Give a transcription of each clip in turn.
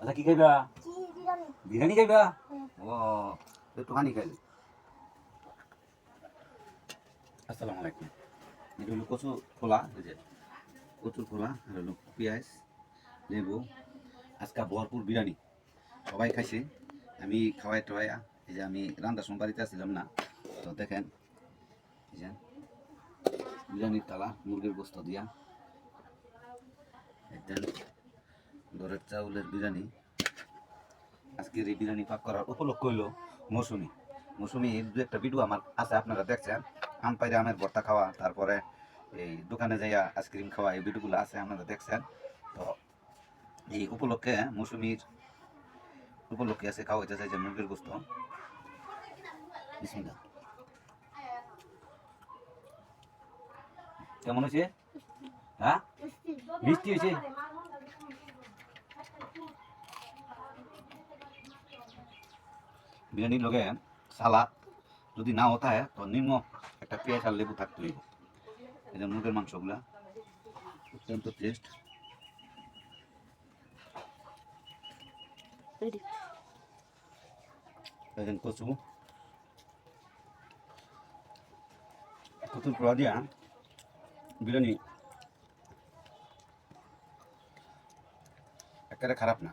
আচ্ছা কি খাইবা? বিরিয়ানি। বিরিয়ানি খাইবা? হ্যাঁ। ও একটুখানি খাইলে। আসসালামু আলাইকুম। এটা হলো কচু খোলা, এই যে কচুর খোলা, আর হলো পেঁয়াজ, লেবু, আজকে ভরপুর বিরিয়ানি। সবাই খাইছে, আমি খাওয়াই টাওয়াইয়া, এই যে আমি রান্নার সময় বাড়িতে আসছিলাম না, তো দেখেন এই যে বিরিয়ানির তালা মুরগির গোস্ত দিয়া, একদম ঘরের চাউলের বিরিয়ানি। আজকের এই বিরিয়ানি পাক করার উপলক্ষ হইল মৌসুমি। মৌসুমির দু একটা ভিডিও আমার আছে, আপনারা দেখছেন। আম পাইরে আমের ভর্তা খাওয়া, তারপরে এই দোকানে যাইয়া আইসক্রিম খাওয়া, এই ভিডিওগুলো আছে, আপনারা দেখছেন। তো এই উপলক্ষে মৌসুমির উপলক্ষে আছে খাওয়া হইতেছে যে মুরগির গোস্ত। বিসমিল্লাহ। কেমন হয়েছে? হ্যাঁ, মিষ্টি হয়েছে। বিরিয়ানির লগে সালাদ যদি না হতা হয় তো নিম্ন একটা পেঁয়াজ আর লেবু থাকতে হইব। এই যে মুরগের মাংসগুলা অত্যন্ত টেস্ট। দেখেন কচু, কচুর পোড়া দিয়া বিরিয়ানি একেবারে খারাপ না।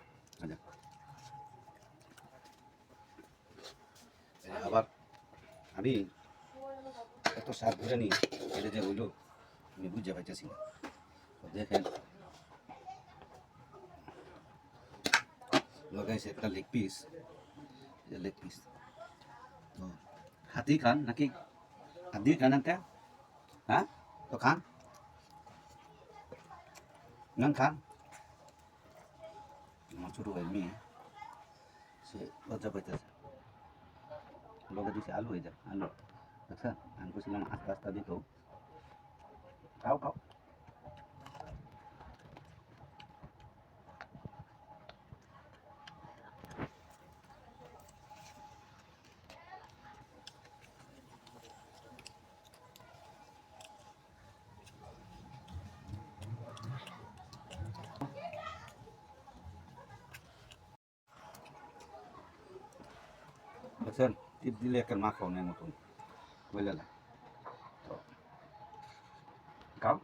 আবার আমি এত স্বাদ বিরিয়ানি এটা যে হইল আমি বুঝতে পাইতেছি না। দেখেন লাগাইছে একটা লেগ পিস, লেগ পিস। তো হাতি খান নাকি হাত দিয়ে খান একটা? হ্যাঁ, তো খান নান খান। আমার ছোটো ভাই মেয়ে সে লজ্জা পাইতেছে, লগে দিছে আলু হয়ে যায় আলু। আচ্ছা আমি বলছিলাম আস্তে আস্তে দিত, খাও খাও। দেখছেন টিপ দিলে একটা মা খাওয়ানোর মতন বুঝলে না? তো খাও।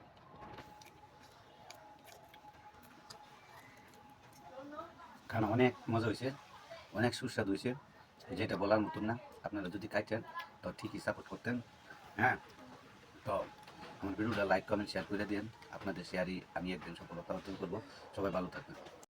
খানা অনেক মজা হয়েছে, অনেক সুস্বাদু হয়েছে, যেটা বলার মতন না। আপনারা যদি খাইতেন তো ঠিকই সাপোর্ট করতেন। হ্যাঁ, তো আমার ভিডিওটা লাইক কমেন্ট শেয়ার করে দিন। আপনাদের শেয়ারই আমি একদিন সফলতা অর্জন করবো। সবাই ভালো থাকবেন।